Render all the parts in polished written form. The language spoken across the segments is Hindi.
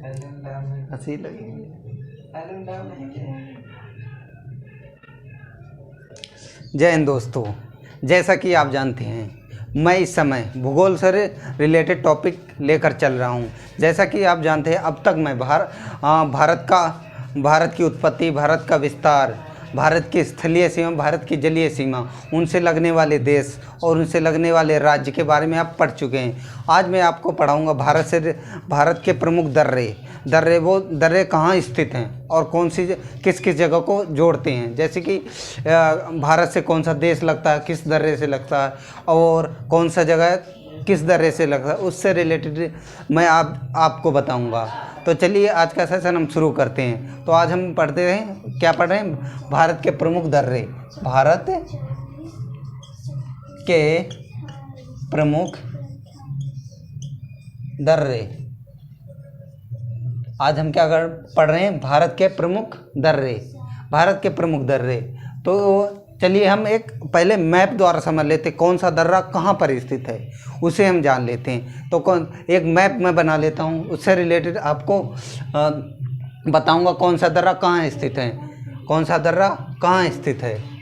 हंसी लगेगी। जय हिंद दोस्तों, जैसा कि आप जानते हैं मैं इस समय भूगोल से रिलेटेड टॉपिक लेकर चल रहा हूं। जैसा कि आप जानते हैं अब तक मैं भारत की उत्पत्ति, भारत का विस्तार, भारत की स्थलीय सीमा, भारत की जलीय सीमा, उनसे लगने वाले देश और उनसे लगने वाले राज्य के बारे में आप पढ़ चुके हैं। आज मैं आपको पढ़ाऊंगा भारत के प्रमुख दर्रे वो दर्रे कहाँ स्थित हैं और किस किस जगह को जोड़ते हैं। जैसे कि भारत से कौन सा देश लगता है, किस दर्रे से लगता है, और कौन सा जगह किस दर्रे से लगता है, उससे रिलेटेड मैं आपको बताऊंगा। तो चलिए आज का सेशन हम शुरू करते हैं। तो आज हम पढ़ रहे हैं भारत के प्रमुख दर्रे। भारत के प्रमुख दर्रे। आज हम पढ़ रहे हैं भारत के प्रमुख दर्रे। भारत के प्रमुख दर्रे। तो चलिए हम एक पहले मैप द्वारा समझ लेते हैं कौन सा दर्रा कहाँ पर स्थित है, उसे हम जान लेते हैं। तो एक मैप मैं बना लेता हूँ, उससे रिलेटेड आपको बताऊँगा कौन सा दर्रा कहाँ स्थित है, कौन सा दर्रा कहाँ स्थित है।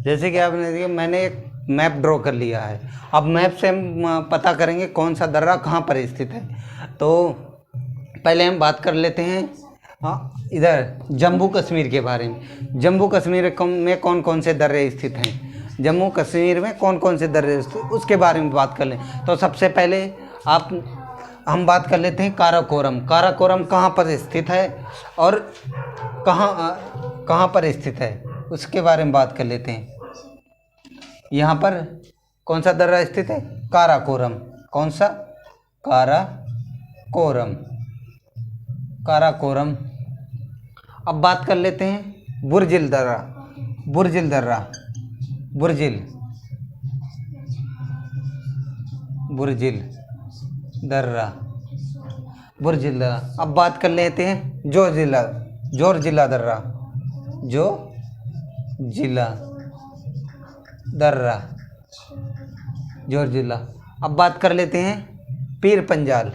जैसे कि आपने देखा मैंने एक मैप ड्रॉ कर लिया है। अब मैप से हम पता करेंगे कौन सा दर्रा कहाँ पर स्थित है। तो पहले हम बात कर लेते हैं इधर जम्मू कश्मीर के बारे में। जम्मू कश्मीर में कौन कौन से दर्रे स्थित हैं, जम्मू कश्मीर में कौन कौन से दर्रे उसके बारे में बात कर लें। तो सबसे पहले हम बात कर लेते हैं काराकोरम। काराकोरम कहाँ पर स्थित है और कहाँ पर स्थित है उसके बारे में बात कर लेते हैं। यहाँ पर कौन सा दर्रा स्थित है, काराकोरम। कौन सा, काराकोरम। काराकोरम। अब बात कर लेते हैं बुर्जिल दर्रा। बुर्जिल दर्रा, बुर्जिल दर्रा, बुर्जिल दर्रा। अब बात कर लेते हैं जोरजिला दर्रा, जोरजिला दर्रा, जोरजिला। अब बात कर लेते हैं पीर पंजाल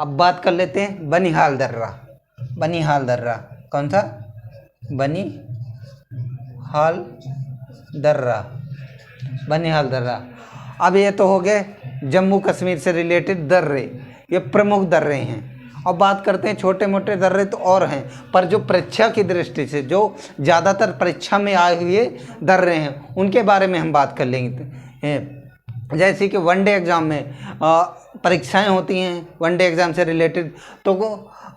अब बात कर लेते हैं बनिहाल दर्रा। कौन सा, बनिहाल दर्रा। अब ये तो हो गए जम्मू कश्मीर से रिलेटेड दर्रे, ये प्रमुख दर्रे हैं। अब बात करते हैं छोटे मोटे दर्रे तो और हैं, पर जो परीक्षा की दृष्टि से जो ज़्यादातर परीक्षा में आए हुए दर्रे हैं उनके बारे में हम बात कर लेंगे। जैसे कि वनडे एग्ज़ाम में परीक्षाएं होती हैं, वनडे एग्ज़ाम से रिलेटेड, तो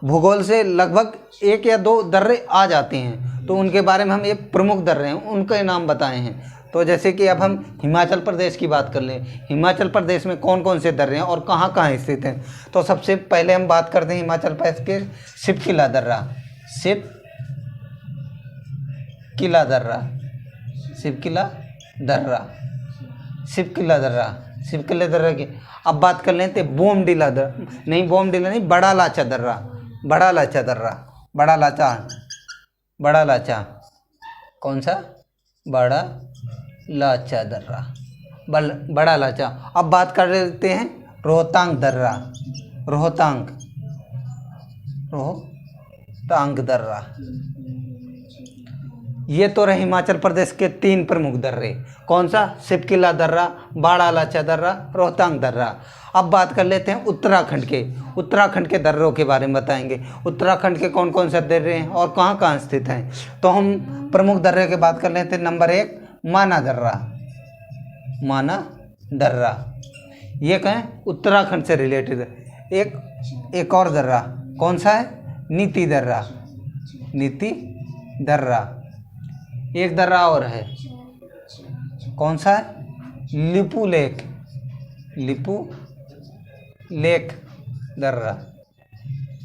भूगोल से लगभग 1 या 2 दर्रे आ जाते हैं। तो उनके बारे में हम ये प्रमुख दर्रे हैं उनके नाम बताए हैं। तो जैसे कि अब हम हिमाचल प्रदेश की बात कर लें, हिमाचल प्रदेश में कौन कौन से दर्रे हैं और कहाँ कहाँ स्थित हैं। तो सबसे पहले हम बात करते हैं हिमाचल प्रदेश के शिवकिला दर्रा। शिवकिला दर्रा की अब बात कर लेते हैं बोमडिला दर्रा, बड़ा लाचा। कौन सा, बड़ा लाचा। अब बात कर लेते हैं रोहतांग दर्रा। ये तो रहे हिमाचल प्रदेश के 3 प्रमुख दर्रे। कौन सा, शिवकिला दर्रा, बड़ा लाचा दर्रा, रोहतांग दर्रा। अब बात कर लेते हैं उत्तराखंड के दर्रों के बारे में बताएंगे। उत्तराखंड के कौन कौन से दर्रे हैं और कहाँ कहाँ स्थित हैं। तो हम प्रमुख दर्रे की बात कर लेते हैं। नंबर 1 माना दर्रा। ये कहें उत्तराखंड से रिलेटेड है। एक और दर्रा कौन सा है? नीति दर्रा, नीति दर्रा। एक दर्रा और है, कौन सा है? लिपू लेक, लिपू लेक दर्रा।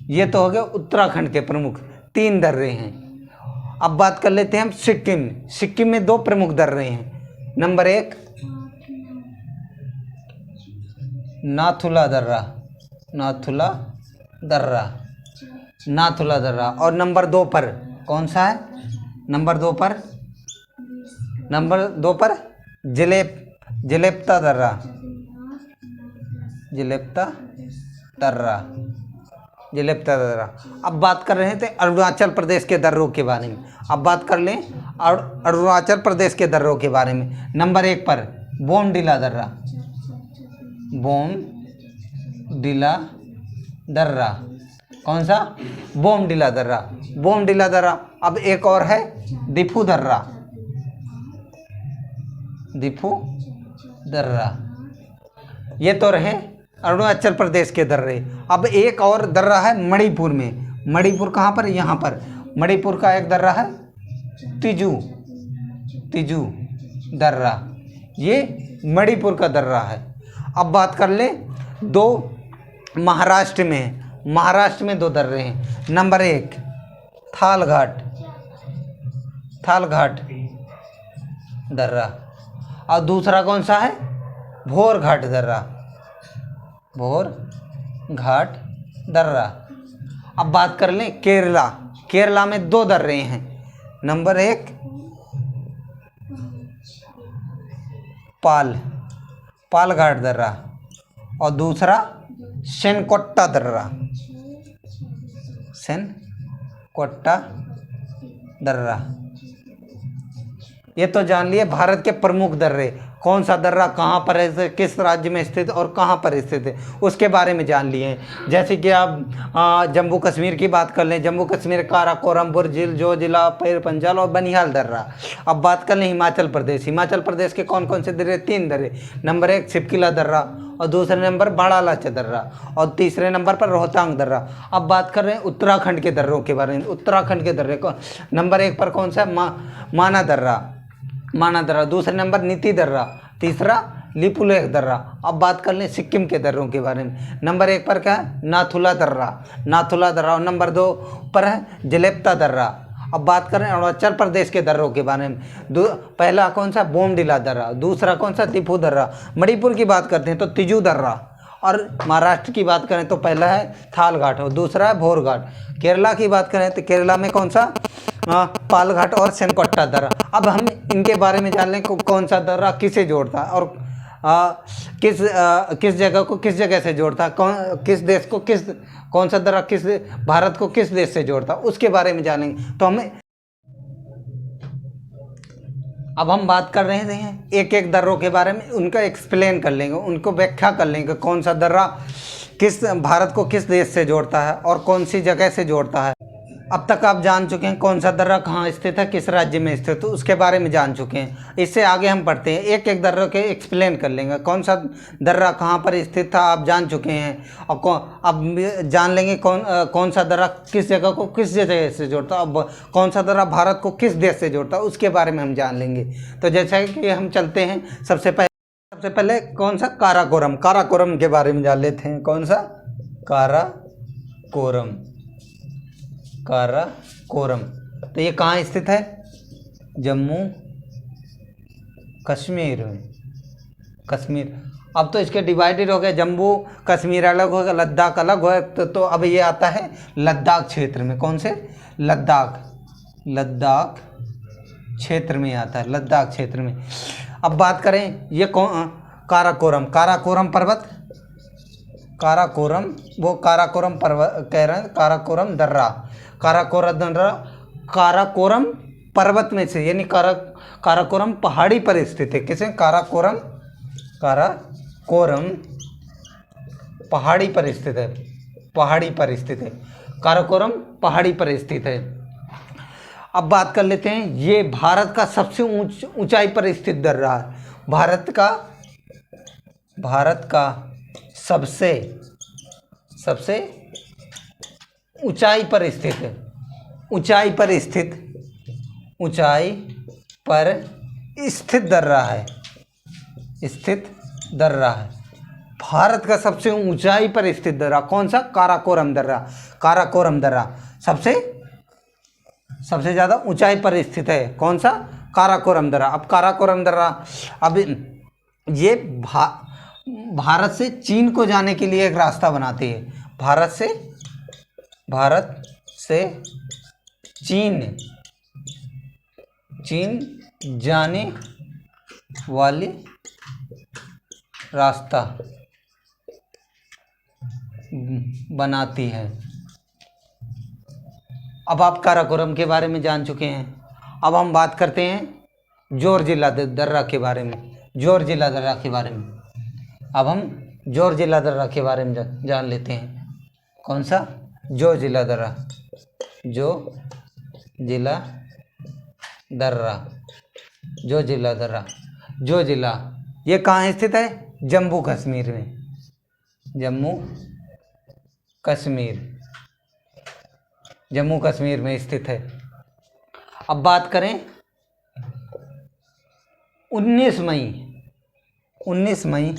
ये तो हो गया उत्तराखंड के प्रमुख 3 दर्रे हैं। अब बात कर लेते हैं हम सिक्किम। सिक्किम में 2 प्रमुख दर्रे हैं। नंबर 1 नाथुला दर्रा, नाथुला दर्रा, नाथुला दर्रा। और नंबर 2 पर कौन सा है? नंबर 2 पर जलेप्ता दर्रा, जलेप्ता दर्रा, जलेप्ता दर्रा। अब बात कर रहे थे अरुणाचल प्रदेश के दर्रों के बारे में। अब बात कर लें अरुणाचल प्रदेश के दर्रों के बारे में। नंबर 1 पर बोमडिला दर्रा, बोमडिला दर्रा। कौन सा? बोमडिला दर्रा, बोमडिला दर्रा। अब एक और है दिफू दर्रा, दिफू दर्रा। ये तो रहे अरुणाचल प्रदेश के दर्रे। अब एक और दर्रा है मणिपुर में। मणिपुर कहाँ पर? यहाँ पर। मणिपुर का एक दर्रा है तिजू, तिजू दर्रा। ये मणिपुर का दर्रा है। अब बात कर ले 2 महाराष्ट्र में। महाराष्ट्र में 2 दर्रे हैं। नंबर 1 थालघाट, थालघाट दर्रा। और दूसरा कौन सा है? भोरघाट दर्रा, भोरघाट दर्रा। अब बात कर लें केरला। केरला में 2 दर्रे हैं। नंबर 1 पालघाट दर्रा और दूसरा सेनकोट्टा दर्रा, सेनकोट्टा दर्रा। ये तो जान लिए भारत के प्रमुख दर्रे। कौन सा दर्रा कहाँ पर है, किस राज्य में स्थित और कहाँ पर स्थित है, उसके बारे में जान लिए हैं। जैसे कि आप जम्मू कश्मीर की बात कर लें। जम्मू कश्मीर काराकोरम, बुरजिल, जोजिला, पैर पंजाल और बनिहाल दर्रा। अब बात कर लें हिमाचल प्रदेश। हिमाचल प्रदेश के कौन कौन से दर्रे? 3 दर्रे। नंबर 1 छिपकिला दर्रा और दूसरे नंबर बड़ा लाचा दर्रा और तीसरे नंबर पर रोहतांग दर्रा। अब बात कर रहे हैं उत्तराखंड के दर्रों के बारे में। उत्तराखंड के दर्रे को नंबर 1 पर कौन सा है? माना दर्रा, माना दर्रा। दूसरे नंबर नीति दर्रा, तीसरा लिपुलेख दर्रा। अब बात कर लें सिक्किम के दर्रों के बारे में। नंबर 1 पर क्या है? नाथुला दर्रा, नाथुला दर्रा। और नंबर 2 पर है जलेप्ता दर्रा। अब बात करें अरुणाचल प्रदेश के दर्रों के बारे में। पहला कौन सा? बोमडिला दर्रा। दूसरा कौन सा? दिफू दर्रा। मणिपुर की बात करते हैं तो तिजू दर्रा। और महाराष्ट्र की बात करें तो पहला है थालघाट और दूसरा है भोरघाट। केरला की बात करें तो केरला में कौन सा? पालघाट और सेनकोट्टा दर्रा। अब हम इनके बारे में जान लें कौन सा दर्रा किसे जोड़ता है और किस जगह को किस जगह से जोड़ता है, किस देश को कौन सा दर्रा किस भारत को किस देश से जोड़ता है, उसके बारे में जानेंगे। तो हमें अब हम बात कर रहे हैं एक एक दर्रों के बारे में, उनका एक्सप्लेन कर लेंगे, उनको व्याख्या कर लेंगे। कौन सा दर्रा किस भारत को किस देश से जोड़ता है और कौन सी जगह से जोड़ता है। अब तक आप जान चुके हैं कौन सा दर्रा कहाँ स्थित है, किस राज्य में स्थित है, उसके बारे में जान चुके हैं। इससे आगे हम पढ़ते हैं, एक एक दर्रे के एक्सप्लेन कर लेंगे। कौन सा दर्रा कहाँ पर स्थित था आप जान चुके हैं, और अब जान लेंगे कौन सा दर्रा किस जगह को किस जगह से जोड़ता है, अब कौन सा दर्रा भारत को किस देश से जोड़ता है, उसके बारे में हम जान लेंगे। तो जैसा कि हम चलते हैं, सबसे पहले कौन सा? काराकोरम। काराकोरम के बारे में जान लेते हैं। कौन सा? काराकोरम, काराकोरम। तो ये कहाँ स्थित है? जम्मू कश्मीर में, कश्मीर। अब तो इसके डिवाइडेड हो गए, जम्मू कश्मीर अलग हो गया, लद्दाख अलग हो गया। तो अब ये आता है लद्दाख क्षेत्र में। कौन से? लद्दाख, लद्दाख क्षेत्र में आता है, लद्दाख क्षेत्र में। अब बात करें ये काराकोरम, काराकोरम पर्वत, काराकोरम, वो काराकोरम पर्वत कह रहे हैं, काराकोरम दर्रा, काराकोरम दर्रा काराकोरम पर्वत में से, यानी काराकोरम पहाड़ी पर स्थित है। किसे? काराकोरम, काराकोरम पहाड़ी पर स्थित है, पहाड़ी पर स्थित है, काराकोरम पहाड़ी पर स्थित है। अब बात कर लेते हैं, ये भारत का सबसे ऊंचाई पर स्थित दर्रा है। भारत का भारत का सबसे सबसे ऊंचाई पर स्थित ऊंचाई पर स्थित ऊंचाई पर स्थित दर्रा है। स्थित दर्रा है भारत का सबसे ऊंचाई पर स्थित दर्रा कौन सा? काराकोरम दर्रा। काराकोरम दर्रा सबसे ज़्यादा ऊंचाई पर स्थित है। कौन सा? काराकोरम दर्रा। अब काराकोरम दर्रा, अब ये भारत से चीन को जाने के लिए एक रास्ता बनाती है। भारत से चीन जाने वाली रास्ता बनाती है। अब आप काराकोरम के बारे में जान चुके हैं। अब हम बात करते हैं जोरजिला दर्रा के बारे में। जोरजिला दर्रा के बारे में अब हम जोरजिला दर्रा के बारे में जान लेते हैं। कौन सा? जोरजिला दर्रा। जोजिला दर्रा। जोजिला दर्रा। जोजिला ये कहाँ स्थित है? जम्मू कश्मीर में। जम्मू कश्मीर में स्थित है। अब बात करें 19 मई 2018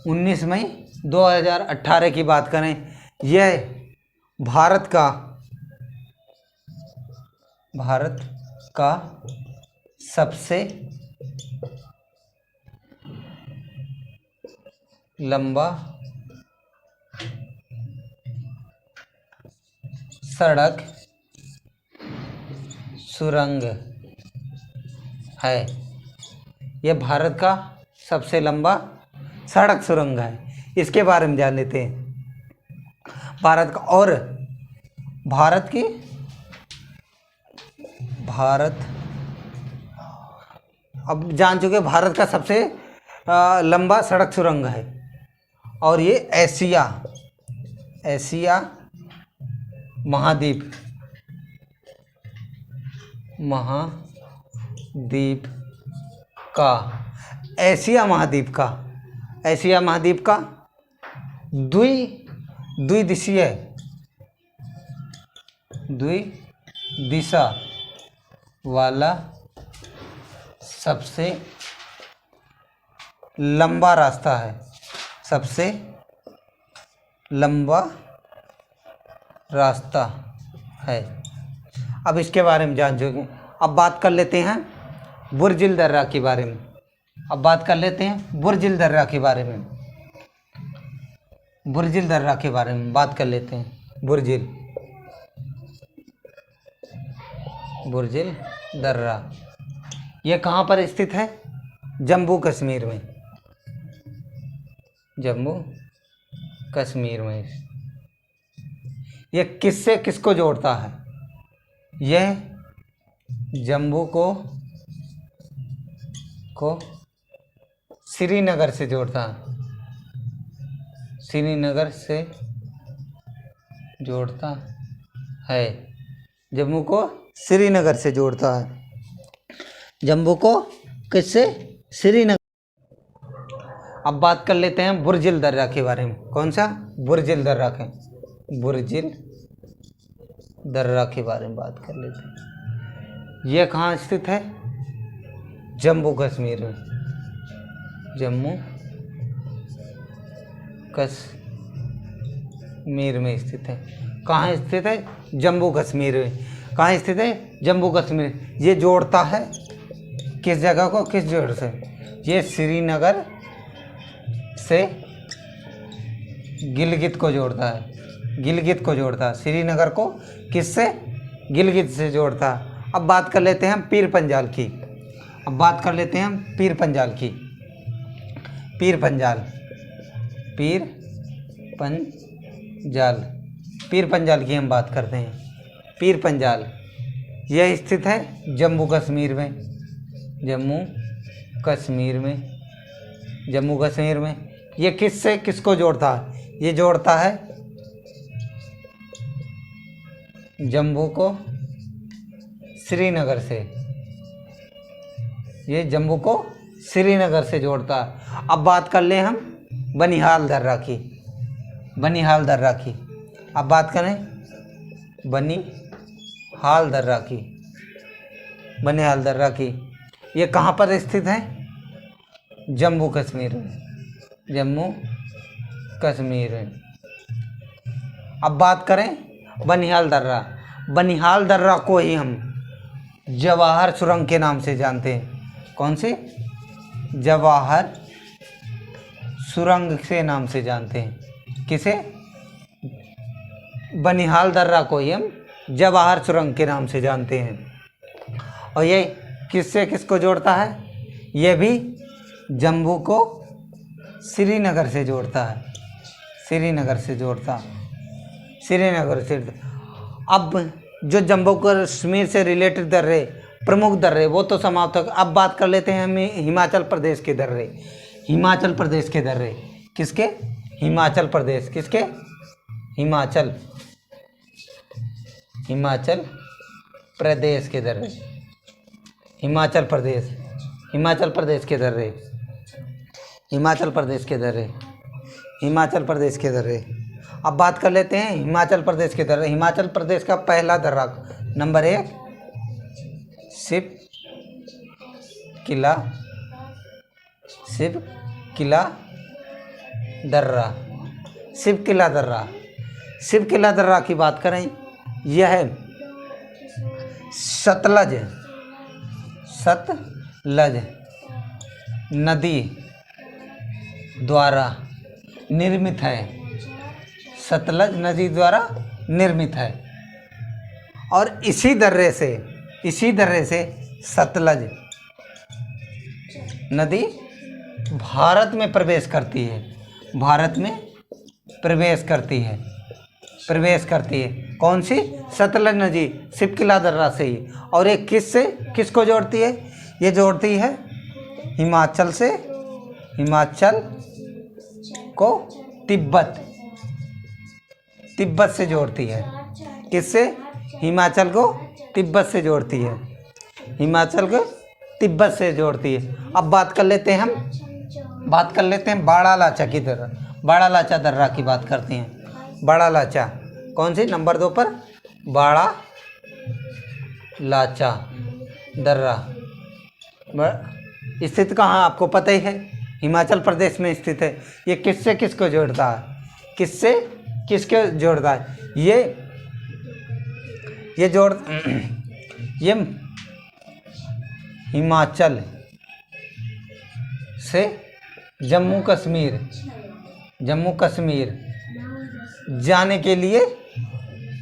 19 मई 2018 की बात करें, यह भारत का सबसे लंबा सड़क सुरंग है। यह भारत का सबसे लंबा सड़क सुरंग है। इसके बारे में जान लेते हैं। भारत का और अब जान चुके भारत का सबसे लंबा सड़क सुरंग है और ये एशिया महाद्वीप एशिया महाद्वीप का द्विदिशा वाला सबसे लंबा रास्ता है। सबसे लंबा रास्ता है। अब इसके बारे में जान चुके। अब बात कर लेते हैं बुर्जिल दर्रा के बारे में। बुर्जिल दर्रा के बारे में बात कर लेते हैं। बुर्जिल दर्रा ये कहाँ पर स्थित है? जम्मू कश्मीर में। ये किससे किसको जोड़ता है? यह जम्मू को श्रीनगर से जोड़ता है। जम्मू को श्रीनगर से जोड़ता है। जम्मू को किससे? श्रीनगर। अब बात कर लेते हैं बुर्जिल दर्रा के बारे में। कौन सा? बुर्जिल दर्रा के बारे में बात कर लेते हैं। यह कहाँ स्थित है? जम्मू कश्मीर में स्थित है। कहाँ स्थित है? जम्मू कश्मीर में। कहाँ स्थित है? जम्मू कश्मीर। ये जोड़ता है किस जगह को? किस जोड़ से? ये श्रीनगर से गिलगित को जोड़ता है। श्रीनगर को किससे? गिलगित से जोड़ता है। अब बात कर लेते हैं पीर पंजाल की। पीर पंजाल की हम बात करते हैं। पीर पंजाल यह स्थित है जम्मू कश्मीर में। ये किससे किसको जोड़ता है? ये जोड़ता है जम्मू को श्रीनगर से, ये जम्मू को श्रीनगर से जोड़ता है। अब बात कर लें हम बनिहाल दर्रा की, बनिहाल दर्रा की। अब बात करें बनिहाल दर्रा की, बनिहाल दर्रा की। ये कहाँ पर स्थित है? जम्मू कश्मीर में, जम्मू कश्मीर में। अब बात करें बनिहाल दर्रा, बनिहाल दर्रा को ही हम जवाहर सुरंग के नाम से जानते हैं। कौन से? जवाहर सुरंग से नाम से जानते हैं। किसे? बनिहाल दर्रा को ही हम जवाहर सुरंग के नाम से जानते हैं। और ये किससे किसको जोड़ता है? ये भी जम्मू को श्रीनगर से जोड़ता है, श्रीनगर से जोड़ता, श्रीनगर से। अब जो जम्मू कश्मीर से रिलेटेड दर्रे, प्रमुख दर्रे, वो तो समाप्त हो। अब बात कर लेते हैं हम हिमाचल प्रदेश के दर्रे, हिमाचल प्रदेश के दर्रे। किसके? हिमाचल प्रदेश, किसके? हिमाचल, हिमाचल प्रदेश के दर्रे, हिमाचल प्रदेश, हिमाचल प्रदेश के दर्रे, हिमाचल प्रदेश के दर्रे, हिमाचल प्रदेश के दर्रे। अब बात कर लेते हैं हिमाचल प्रदेश के दर्रे। हिमाचल प्रदेश का पहला दर्रा नंबर 1 शिव किला, शिव किला दर्रा, शिव किला दर्रा। शिव किला दर्रा की बात करें, यह सतलज, सतलज नदी द्वारा निर्मित है, सतलज नदी द्वारा निर्मित है। और इसी दर्रे से, इसी दर्रे से सतलज नदी भारत में प्रवेश करती है, भारत में प्रवेश करती है, प्रवेश करती है। कौन सी? सतलज नदी शिव किला दर्रा से ही। और ये किससे किसको जोड़ती है? ये जोड़ती है हिमाचल से, हिमाचल को तिब्बत, तिब्बत से जोड़ती है। किससे? हिमाचल को तिब्बत से जोड़ती है, हिमाचल को तिब्बत से जोड़ती है। अब बात कर लेते हैं हम, बात कर लेते हैं बाड़ा लाचा की दर्रा, बाड़ा लाचा दर्रा की बात करते हैं। बाड़ा लाचा कौन सी? नंबर 2 पर बाड़ा लाचा दर्रा स्थित कहाँ? आपको पता ही है, हिमाचल प्रदेश में स्थित है। ये किससे किसको जोड़ता है? किससे किसको जोड़ता है? ये जोड़, ये हिमाचल से जम्मू कश्मीर, जम्मू कश्मीर जाने के लिए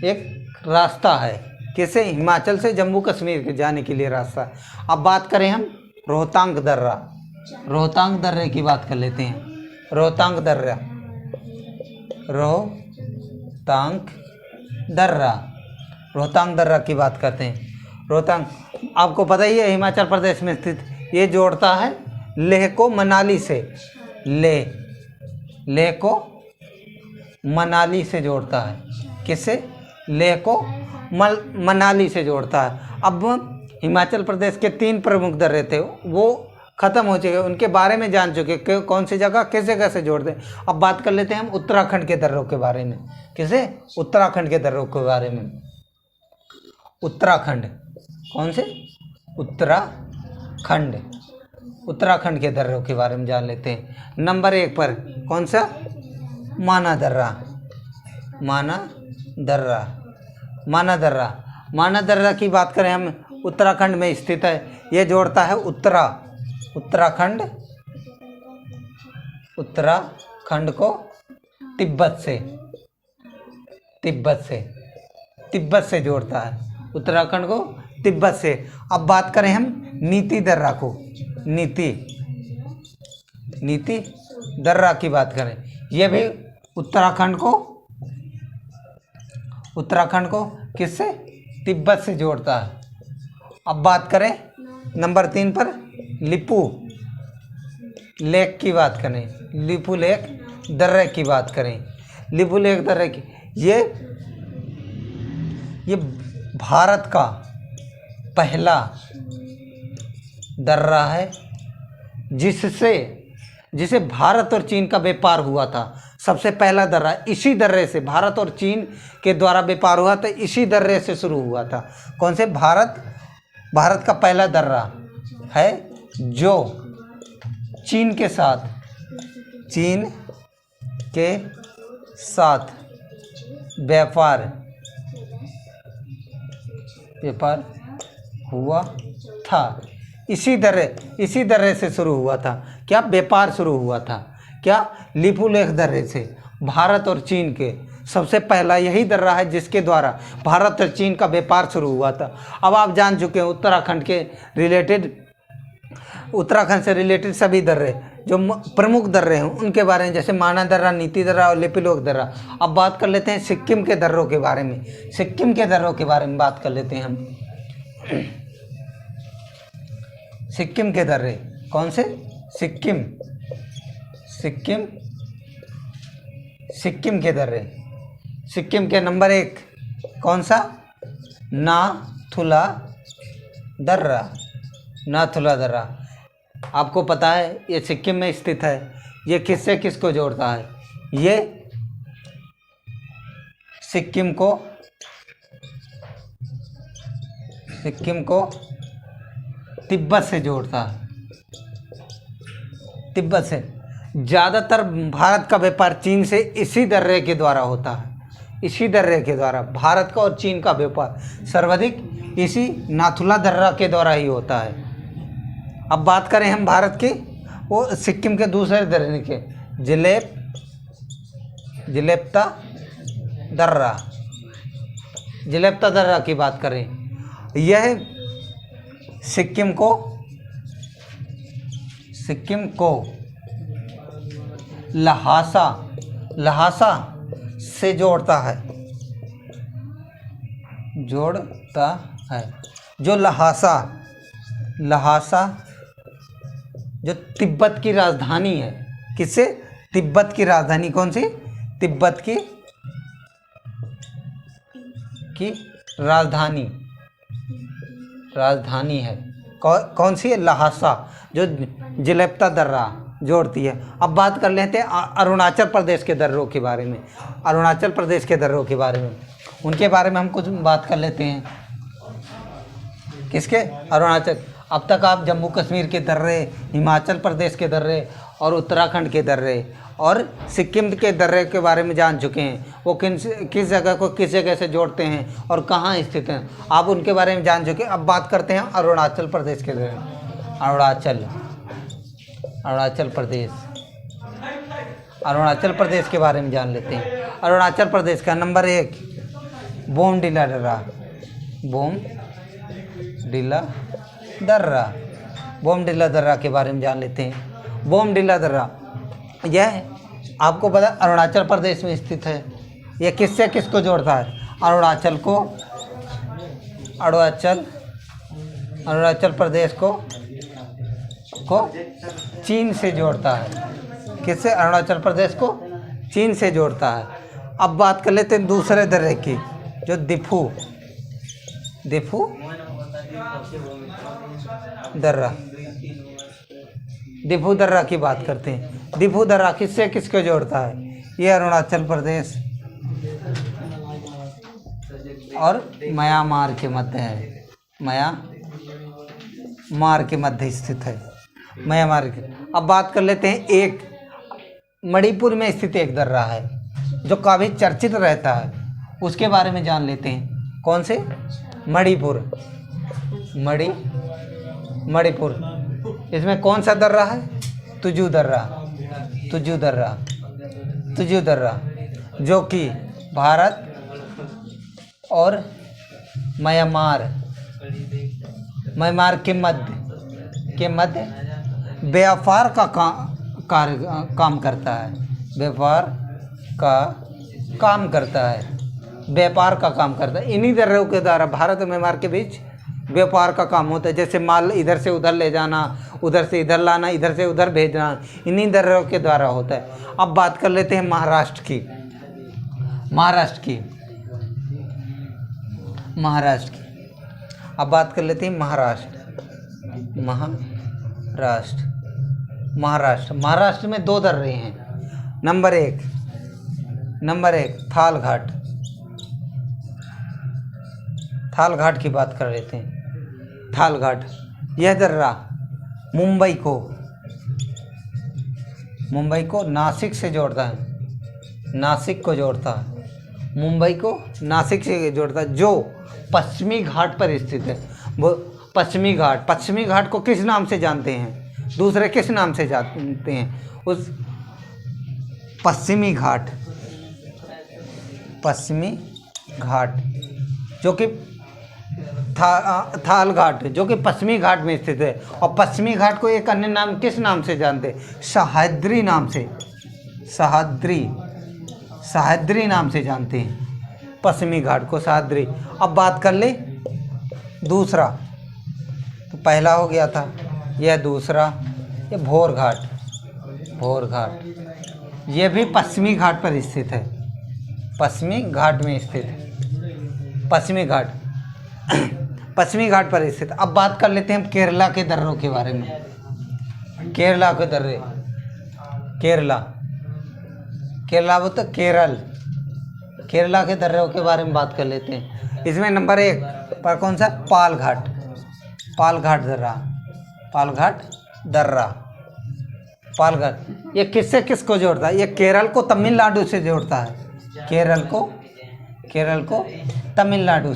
एक रास्ता है। किसे? हिमाचल से जम्मू कश्मीर के जाने के लिए रास्ता है। अब बात करें हम रोहतांग दर्रा, रोहतांग दर्रे की बात कर लेते हैं। रोहतांग दर्रा, रोहतांग दर्रा, रोहतांग दर्रा की बात करते हैं। रोहतांग आपको पता ही है हिमाचल प्रदेश में स्थित। ये जोड़ता है लेह को मनाली से, लेह, लेह को मनाली से जोड़ता है। किससे? लेह को मनाली से जोड़ता है। अब हिमाचल प्रदेश के 3 प्रमुख दर्रे थे, वो ख़त्म हो चुके, उनके बारे में जान चुके कि कौन सी जगह किस जगह से जोड़ते हैं। अब बात कर लेते हैं हम उत्तराखंड के दर्रों के बारे में। किसे? उत्तराखंड के दर्रों के बारे में। उत्तराखंड कौन से? उत्तराखंड, उत्तराखंड के दर्रों के बारे में जान लेते हैं। नंबर 1 पर कौन सा? माना दर्रा, माना दर्रा, माना दर्रा। माना दर्रा की बात करें हम, उत्तराखंड में स्थित है। ये जोड़ता है उत्तराखंड, उत्तराखंड को तिब्बत से, तिब्बत से, तिब्बत से जोड़ता है उत्तराखंड को तिब्बत से। अब बात करें हम नीति दर्रा को, नीति, नीति दर्रा की बात करें, यह भी उत्तराखंड को, उत्तराखंड को किससे? तिब्बत से जोड़ता है। अब बात करें नंबर 3 पर लिपू लेक की बात करें, लिपू लेक दर्रे की बात करें। लिपू लेक दर्रे की, ये भारत का पहला दर्रा है जिसे भारत और चीन का व्यापार हुआ था। सबसे पहला दर्रा इसी दर्रे से भारत और चीन के द्वारा व्यापार हुआ था, इसी दर्रे से शुरू हुआ था। कौन से? भारत का पहला दर्रा है जो चीन के साथ व्यापार हुआ था। इसी दर्रे से शुरू हुआ था। क्या? व्यापार शुरू हुआ था। क्या? लिपुलेख दर्रे से भारत और चीन के सबसे पहला यही दर्रा है जिसके द्वारा भारत और चीन का व्यापार शुरू हुआ था। अब आप जान चुके हैं उत्तराखंड से रिलेटेड सभी दर्रे जो प्रमुख दर्रे हैं उनके बारे में, जैसे माना दर्रा, नीति दर्रा और लिपुलेख दर्रा। अब बात कर लेते हैं सिक्किम के दर्रों के बारे में। सिक्किम के दर्रों के बारे में बात कर लेते हैं हम। सिक्किम के दर्रे कौन से? सिक्किम के दर्रे। सिक्किम के नंबर 1 कौन सा? नाथुला दर्रा। आपको पता है ये सिक्किम में स्थित है। ये किससे किसको जोड़ता है? ये सिक्किम को तिब्बत से जोड़ता है। तिब्बत से ज़्यादातर भारत का व्यापार चीन से इसी दर्रे के द्वारा होता है। इसी दर्रे के द्वारा भारत का और चीन का व्यापार सर्वाधिक इसी नाथुला दर्रा के द्वारा ही होता है। अब बात करें हम भारत की, वो सिक्किम के दूसरे दर्रे के जिलेप्ता दर्रा की बात करें। यह सिक्किम को लहासा से जोड़ता है। जो लहासा जो तिब्बत की राजधानी है। किससे? तिब्बत की राजधानी। कौन सी? तिब्बत की राजधानी है। कौन सी है? लहासा, जो जिलेप्ता दर्रा जोड़ती है। अब बात कर लेते हैं अरुणाचल प्रदेश के दर्रों के बारे में। उनके बारे में हम कुछ बात कर लेते हैं। किसके? अरुणाचल। अब तक आप जम्मू कश्मीर के दर्रे, हिमाचल प्रदेश के दर्रे और उत्तराखंड के दर्रे और सिक्किम के दर्रे के बारे में जान चुके हैं। वो किस जगह को किस जगह से जोड़ते हैं और कहाँ स्थित हैं, आप उनके बारे में जान चुके हैं। अब बात करते हैं अरुणाचल प्रदेश के दर्रे। अरुणाचल प्रदेश के बारे में जान लेते हैं। अरुणाचल प्रदेश का नंबर 1 बोमडिला दर्रा के बारे में जान लेते हैं। बोमडिला दर्रा यह आपको पता अरुणाचल प्रदेश में स्थित है। यह किससे किसको जोड़ता है? अरुणाचल प्रदेश को चीन से जोड़ता है। किससे? अरुणाचल प्रदेश को चीन से जोड़ता है। अब बात कर लेते हैं दूसरे दर्रे की, जो दिफू दर्रा की बात करते हैं। दिफू दर्रा किससे किसको जोड़ता है? ये अरुणाचल प्रदेश और म्यांमार के मध्य है। म्यांमार के मध्य स्थित है। म्यांमार के। अब बात कर लेते हैं एक मणिपुर में स्थित एक दर्रा है जो काफ़ी चर्चित रहता है, उसके बारे में जान लेते हैं। कौन से? मणिपुर। इसमें कौन सा दर्रा है? तुजू दर्रा, जो कि भारत और म्यांमार के मध्य व्यापार का काम करता है। व्यापार का काम करता है। इन्हीं दर्रों के द्वारा भारत और म्यांमार के बीच व्यापार का काम होता है। जैसे माल इधर से उधर ले जाना, उधर से इधर लाना, इधर से उधर भेजना, इन्हीं दर्रों के द्वारा होता है। अब बात कर लेते हैं महाराष्ट्र की। अब बात कर लेते हैं महाराष्ट्र। महाराष्ट्र में 2 दर्रे हैं। नंबर एक थाल घाट की बात कर लेते हैं। थाल घाट, यह दर्रा मुंबई को नासिक से जोड़ता है। मुंबई को नासिक से जोड़ता है, जो पश्चिमी घाट पर स्थित है। वो पश्चिमी घाट को किस नाम से जानते हैं? दूसरे किस नाम से जानते हैं? उस पश्चिमी घाट जो कि थाल घाट जो कि पश्चिमी घाट में स्थित है। और पश्चिमी घाट को एक अन्य नाम किस नाम से जानते हैं? सह्याद्री नाम से। सह्याद्री नाम से जानते हैं पश्चिमी घाट को, सह्याद्री। अब बात कर ले दूसरा, तो पहला हो गया था, यह दूसरा, ये भोर घाट। यह भी पश्चिमी घाट पर स्थित है, पश्चिमी घाट में स्थित है, पश्चिमी घाट पर स्थित। अब बात कर लेते हैं हम केरला के दर्रों के बारे में। केरला के दर्रे, केरला वो तो केरला के दर्रों के बारे में बात कर लेते हैं। इसमें नंबर 1 पर कौन सा? पाल घाट दर्रा। ये किससे किसको जोड़ता है? ये केरल को तमिलनाडु से जोड़ता है। केरल को तमिलनाडु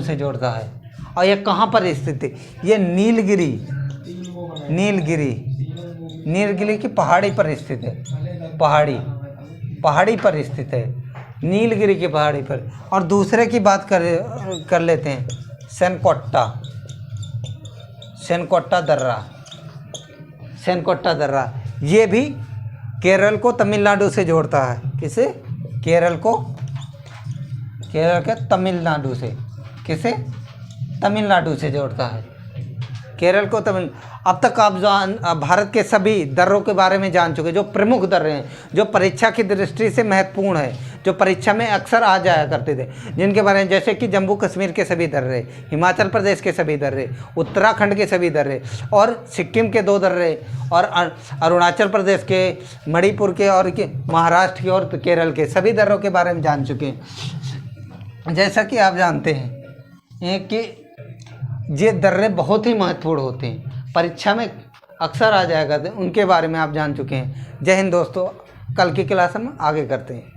से जोड़ता है। और ये कहाँ पर स्थित है? ये नीलगिरी की पहाड़ी पर स्थित है। पहाड़ी पर स्थित है, नीलगिरी की पहाड़ी पर। और दूसरे की बात कर लेते हैं, सेनकोट्टा दर्रा। ये भी केरल को तमिलनाडु से जोड़ता है। किसे? केरल के तमिलनाडु से जोड़ता है। केरल को अब तक आप भारत के सभी दर्रों के बारे में जान चुके, जो प्रमुख दर्रे हैं, जो परीक्षा की दृष्टि से महत्वपूर्ण है, जो परीक्षा में अक्सर आ जाया करते थे, जिनके बारे में, जैसे कि जम्मू कश्मीर के सभी दर्रे, हिमाचल प्रदेश के सभी दर्रे, उत्तराखंड के सभी दर्रे, और सिक्किम के 2 दर्रे, और अरुणाचल प्रदेश के, मणिपुर के, और महाराष्ट्र के और केरल के सभी दर्रों के बारे में जान चुके हैं। जैसा कि आप जानते हैं कि ये दर्रे बहुत ही महत्वपूर्ण होते हैं, परीक्षा में अक्सर आ जाया करते हैं, उनके बारे में आप जान चुके हैं। जय हिंद दोस्तों, कल की क्लास हम आगे करते हैं।